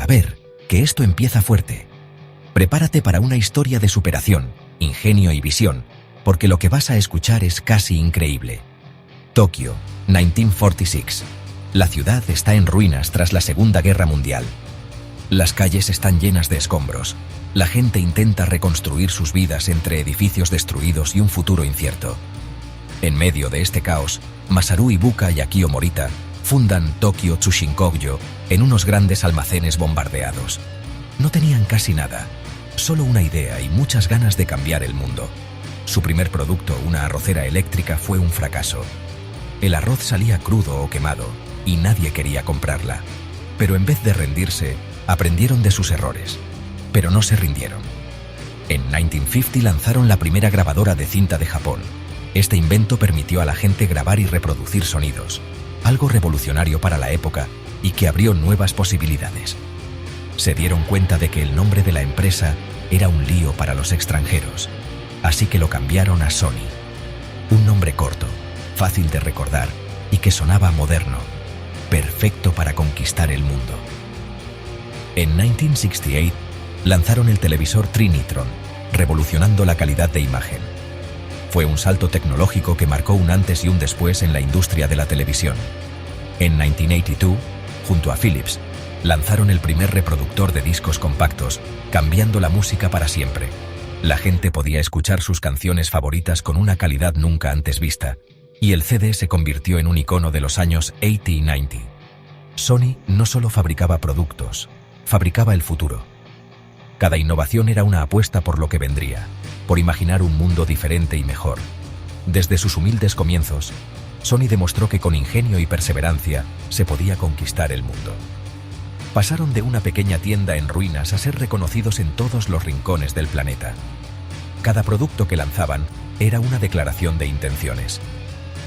a ver, que esto empieza fuerte. Prepárate para una historia de superación, ingenio y visión, porque lo que vas a escuchar es casi increíble. Tokio, 1946. La ciudad está en ruinas tras la Segunda Guerra Mundial. Las calles están llenas de escombros. La gente intenta reconstruir sus vidas entre edificios destruidos y un futuro incierto. En medio de este caos, Masaru Ibuka y Akio Morita fundan Tokyo Tsushinkogyo en unos grandes almacenes bombardeados. No tenían casi nada, solo una idea y muchas ganas de cambiar el mundo. Su primer producto, una arrocera eléctrica, fue un fracaso. El arroz salía crudo o quemado y nadie quería comprarla. Pero en vez de rendirse, aprendieron de sus errores. Pero no se rindieron. En 1950 lanzaron la primera grabadora de cinta de Japón. Este invento permitió a la gente grabar y reproducir sonidos, algo revolucionario para la época y que abrió nuevas posibilidades. Se dieron cuenta de que el nombre de la empresa era un lío para los extranjeros, así que lo cambiaron a Sony. Un nombre corto, fácil de recordar y que sonaba moderno, perfecto para conquistar el mundo. En 1968 lanzaron el televisor Trinitron, revolucionando la calidad de imagen. Fue un salto tecnológico que marcó un antes y un después en la industria de la televisión. En 1982, junto a Philips, lanzaron el primer reproductor de discos compactos, cambiando la música para siempre. La gente podía escuchar sus canciones favoritas con una calidad nunca antes vista, y el CD se convirtió en un icono de los años 80 y 90. Sony no solo fabricaba productos, fabricaba el futuro. Cada innovación era una apuesta por lo que vendría, por imaginar un mundo diferente y mejor. Desde sus humildes comienzos, Sony demostró que con ingenio y perseverancia se podía conquistar el mundo. Pasaron de una pequeña tienda en ruinas a ser reconocidos en todos los rincones del planeta. Cada producto que lanzaban era una declaración de intenciones.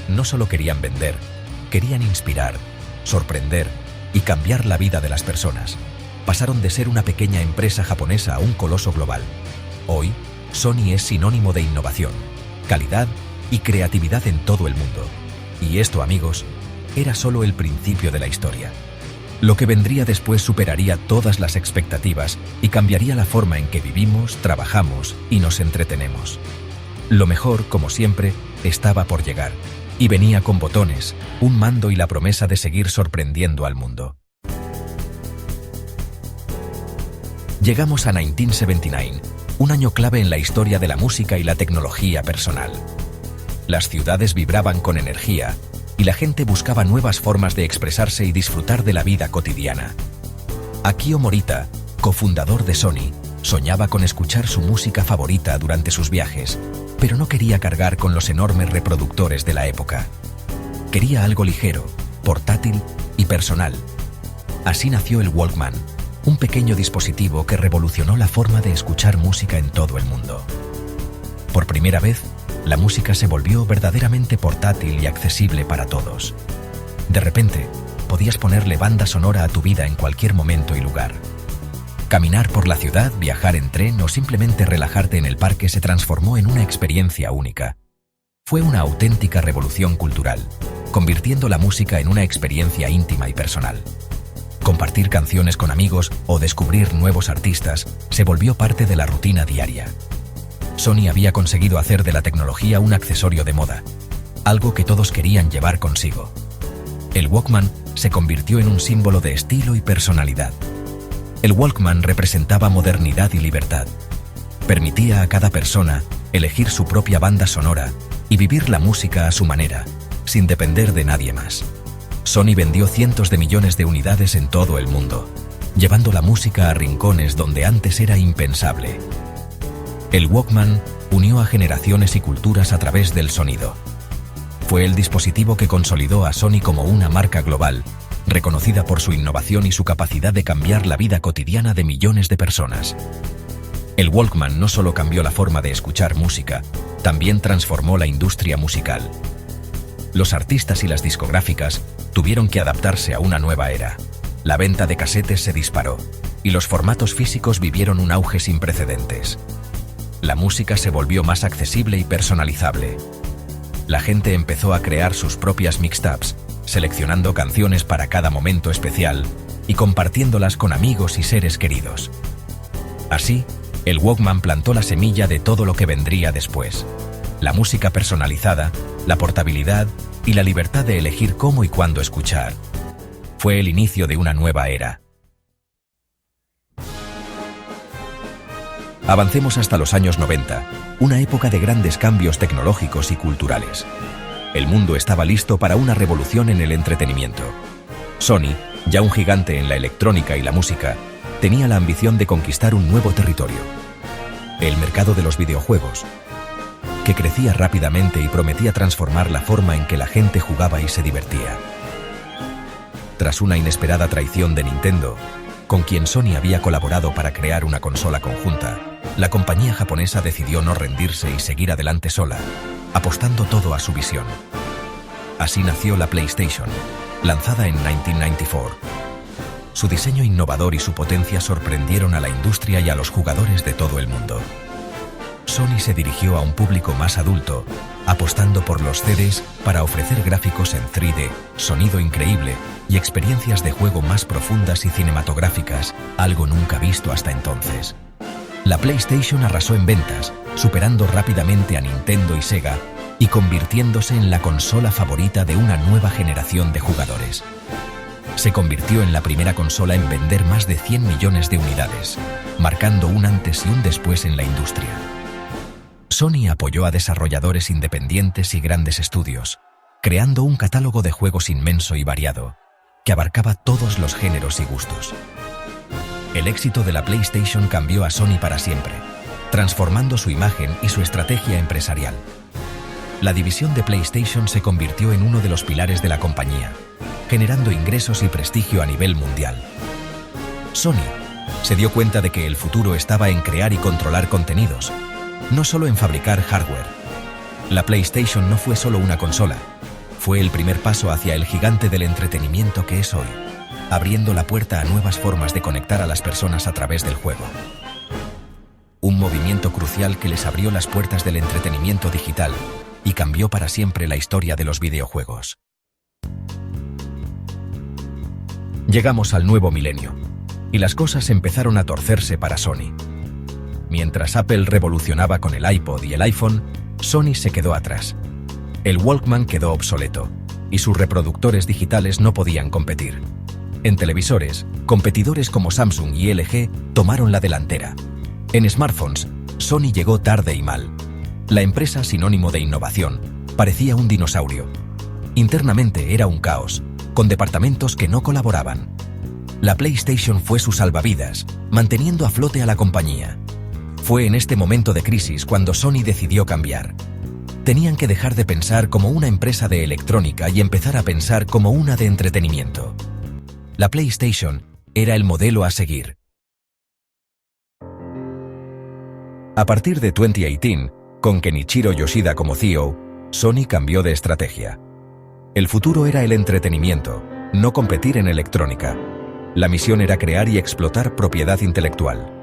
No solo querían vender, querían inspirar, sorprender y cambiar la vida de las personas. Pasaron de ser una pequeña empresa japonesa a un coloso global. Hoy, Sony es sinónimo de innovación, calidad y creatividad en todo el mundo. Y esto, amigos, era solo el principio de la historia. Lo que vendría después superaría todas las expectativas y cambiaría la forma en que vivimos, trabajamos y nos entretenemos. Lo mejor, como siempre, estaba por llegar, y venía con botones, un mando y la promesa de seguir sorprendiendo al mundo. Llegamos a 1979, un año clave en la historia de la música y la tecnología personal. Las ciudades vibraban con energía y la gente buscaba nuevas formas de expresarse y disfrutar de la vida cotidiana. Akio Morita, cofundador de Sony, soñaba con escuchar su música favorita durante sus viajes, pero no quería cargar con los enormes reproductores de la época. Quería algo ligero, portátil y personal. Así nació el Walkman, un pequeño dispositivo que revolucionó la forma de escuchar música en todo el mundo. Por primera vez, la música se volvió verdaderamente portátil y accesible para todos. De repente, podías ponerle banda sonora a tu vida en cualquier momento y lugar. Caminar por la ciudad, viajar en tren o simplemente relajarte en el parque se transformó en una experiencia única. Fue una auténtica revolución cultural, convirtiendo la música en una experiencia íntima y personal. Compartir canciones con amigos o descubrir nuevos artistas se volvió parte de la rutina diaria. Sony había conseguido hacer de la tecnología un accesorio de moda, algo que todos querían llevar consigo. El Walkman se convirtió en un símbolo de estilo y personalidad. El Walkman representaba modernidad y libertad. Permitía a cada persona elegir su propia banda sonora y vivir la música a su manera, sin depender de nadie más. Sony vendió cientos de millones de unidades en todo el mundo, llevando la música a rincones donde antes era impensable. El Walkman unió a generaciones y culturas a través del sonido. Fue el dispositivo que consolidó a Sony como una marca global, reconocida por su innovación y su capacidad de cambiar la vida cotidiana de millones de personas. El Walkman no solo cambió la forma de escuchar música, también transformó la industria musical. Los artistas y las discográficas tuvieron que adaptarse a una nueva era. La venta de casetes se disparó, y los formatos físicos vivieron un auge sin precedentes. La música se volvió más accesible y personalizable. La gente empezó a crear sus propias mixtapes, seleccionando canciones para cada momento especial, y compartiéndolas con amigos y seres queridos. Así, el Walkman plantó la semilla de todo lo que vendría después: la música personalizada, la portabilidad y la libertad de elegir cómo y cuándo escuchar. Fue el inicio de una nueva era. Avancemos hasta los años 90, una época de grandes cambios tecnológicos y culturales. El mundo estaba listo para una revolución en el entretenimiento. Sony, ya un gigante en la electrónica y la música, tenía la ambición de conquistar un nuevo territorio: el mercado de los videojuegos, que crecía rápidamente y prometía transformar la forma en que la gente jugaba y se divertía. Tras una inesperada traición de Nintendo, con quien Sony había colaborado para crear una consola conjunta, la compañía japonesa decidió no rendirse y seguir adelante sola, apostando todo a su visión. Así nació la PlayStation, lanzada en 1994. Su diseño innovador y su potencia sorprendieron a la industria y a los jugadores de todo el mundo. Sony se dirigió a un público más adulto, apostando por los CDs para ofrecer gráficos en 3D, sonido increíble y experiencias de juego más profundas y cinematográficas, algo nunca visto hasta entonces. La PlayStation arrasó en ventas, superando rápidamente a Nintendo y Sega y convirtiéndose en la consola favorita de una nueva generación de jugadores. Se convirtió en la primera consola en vender más de 100 millones de unidades, marcando un antes y un después en la industria. Sony apoyó a desarrolladores independientes y grandes estudios, creando un catálogo de juegos inmenso y variado, que abarcaba todos los géneros y gustos. El éxito de la PlayStation cambió a Sony para siempre, transformando su imagen y su estrategia empresarial. La división de PlayStation se convirtió en uno de los pilares de la compañía, generando ingresos y prestigio a nivel mundial. Sony se dio cuenta de que el futuro estaba en crear y controlar contenidos, no solo en fabricar hardware. La PlayStation no fue solo una consola, fue el primer paso hacia el gigante del entretenimiento que es hoy, abriendo la puerta a nuevas formas de conectar a las personas a través del juego. Un movimiento crucial que les abrió las puertas del entretenimiento digital y cambió para siempre la historia de los videojuegos. Llegamos al nuevo milenio, y las cosas empezaron a torcerse para Sony. Mientras Apple revolucionaba con el iPod y el iPhone, Sony se quedó atrás. El Walkman quedó obsoleto, y sus reproductores digitales no podían competir. En televisores, competidores como Samsung y LG tomaron la delantera. En smartphones, Sony llegó tarde y mal. La empresa, sinónimo de innovación, parecía un dinosaurio. Internamente era un caos, con departamentos que no colaboraban. La PlayStation fue su salvavidas, manteniendo a flote a la compañía. Fue en este momento de crisis cuando Sony decidió cambiar. Tenían que dejar de pensar como una empresa de electrónica y empezar a pensar como una de entretenimiento. La PlayStation era el modelo a seguir. A partir de 2018, con Kenichiro Yoshida como CEO, Sony cambió de estrategia. El futuro era el entretenimiento, no competir en electrónica. La misión era crear y explotar propiedad intelectual.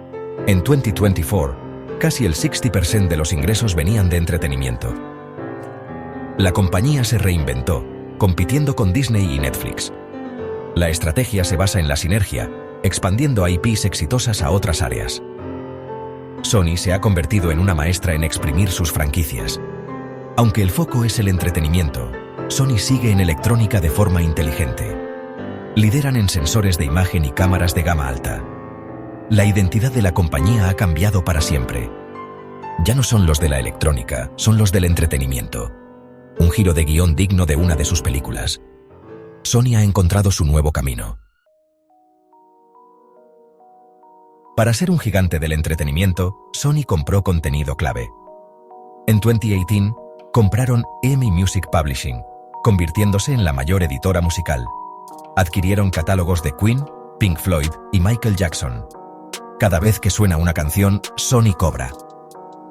En 2024, casi el 60% de los ingresos venían de entretenimiento. La compañía se reinventó, compitiendo con Disney y Netflix. La estrategia se basa en la sinergia, expandiendo IPs exitosas a otras áreas. Sony se ha convertido en una maestra en exprimir sus franquicias. Aunque el foco es el entretenimiento, Sony sigue en electrónica de forma inteligente. Lideran en sensores de imagen y cámaras de gama alta. La identidad de la compañía ha cambiado para siempre. Ya no son los de la electrónica, son los del entretenimiento. Un giro de guión digno de una de sus películas. Sony ha encontrado su nuevo camino. Para ser un gigante del entretenimiento, Sony compró contenido clave. En 2018, compraron EMI Music Publishing, convirtiéndose en la mayor editora musical. Adquirieron catálogos de Queen, Pink Floyd y Michael Jackson. Cada vez que suena una canción, Sony cobra.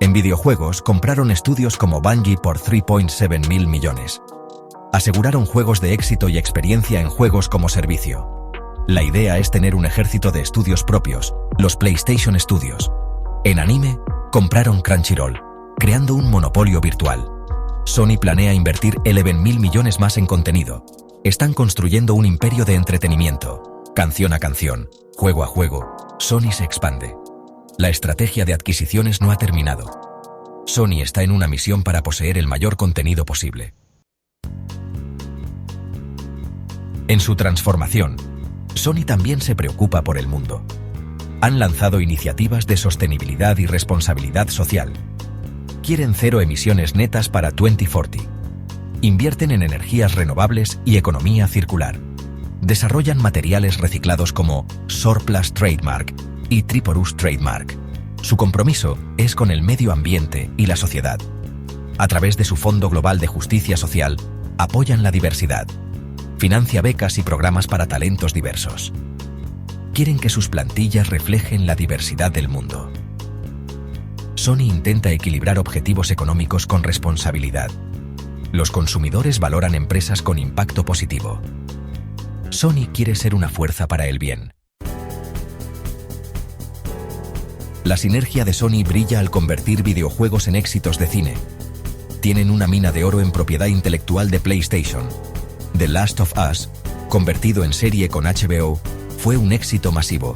En videojuegos, compraron estudios como Bungie por 3.7 mil millones. Aseguraron juegos de éxito y experiencia en juegos como servicio. La idea es tener un ejército de estudios propios, los PlayStation Studios. En anime, compraron Crunchyroll, creando un monopolio virtual. Sony planea invertir 11.000 millones más en contenido. Están construyendo un imperio de entretenimiento, Canción a canción, juego a juego, Sony se expande. La estrategia de adquisiciones no ha terminado. Sony está en una misión para poseer el mayor contenido posible. En su transformación, Sony también se preocupa por el mundo. Han lanzado iniciativas de sostenibilidad y responsabilidad social. Quieren cero emisiones netas para 2040. Invierten en energías renovables y economía circular. Desarrollan materiales reciclados como Surplus Trademark y Triporus Trademark. Su compromiso es con el medio ambiente y la sociedad. A través de su Fondo Global de Justicia Social, apoyan la diversidad. Financia becas y programas para talentos diversos. Quieren que sus plantillas reflejen la diversidad del mundo. Sony intenta equilibrar objetivos económicos con responsabilidad. Los consumidores valoran empresas con impacto positivo. Sony quiere ser una fuerza para el bien. La sinergia de Sony brilla al convertir videojuegos en éxitos de cine. Tienen una mina de oro en propiedad intelectual de PlayStation. The Last of Us, convertido en serie con HBO, fue un éxito masivo.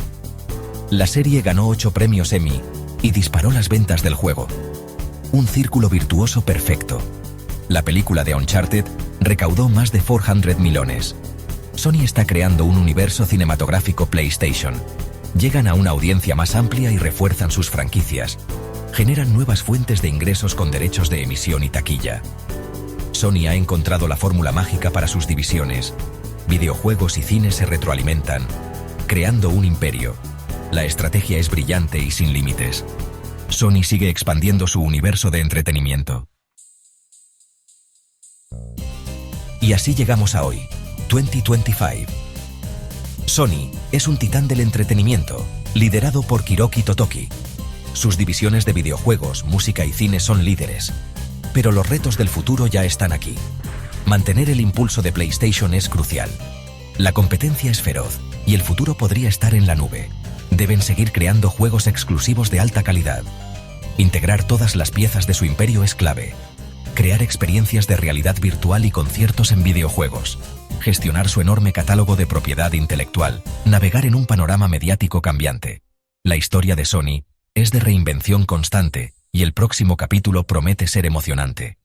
La serie ganó 8 premios Emmy y disparó las ventas del juego. Un círculo virtuoso perfecto. La película de Uncharted recaudó más de 400 millones. Sony está creando un universo cinematográfico PlayStation. Llegan a una audiencia más amplia y refuerzan sus franquicias. Generan nuevas fuentes de ingresos con derechos de emisión y taquilla. Sony ha encontrado la fórmula mágica para sus divisiones. Videojuegos y cine se retroalimentan, creando un imperio. La estrategia es brillante y sin límites. Sony sigue expandiendo su universo de entretenimiento. Y así llegamos a hoy, 2025. Sony es un titán del entretenimiento, liderado por Hiroki Totoki. Sus divisiones de videojuegos, música y cine son líderes. Pero los retos del futuro ya están aquí. Mantener el impulso de PlayStation es crucial. La competencia es feroz y el futuro podría estar en la nube. Deben seguir creando juegos exclusivos de alta calidad. Integrar todas las piezas de su imperio es clave. Crear experiencias de realidad virtual y conciertos en videojuegos. Gestionar su enorme catálogo de propiedad intelectual. Navegar en un panorama mediático cambiante. La historia de Sony es de reinvención constante y el próximo capítulo promete ser emocionante.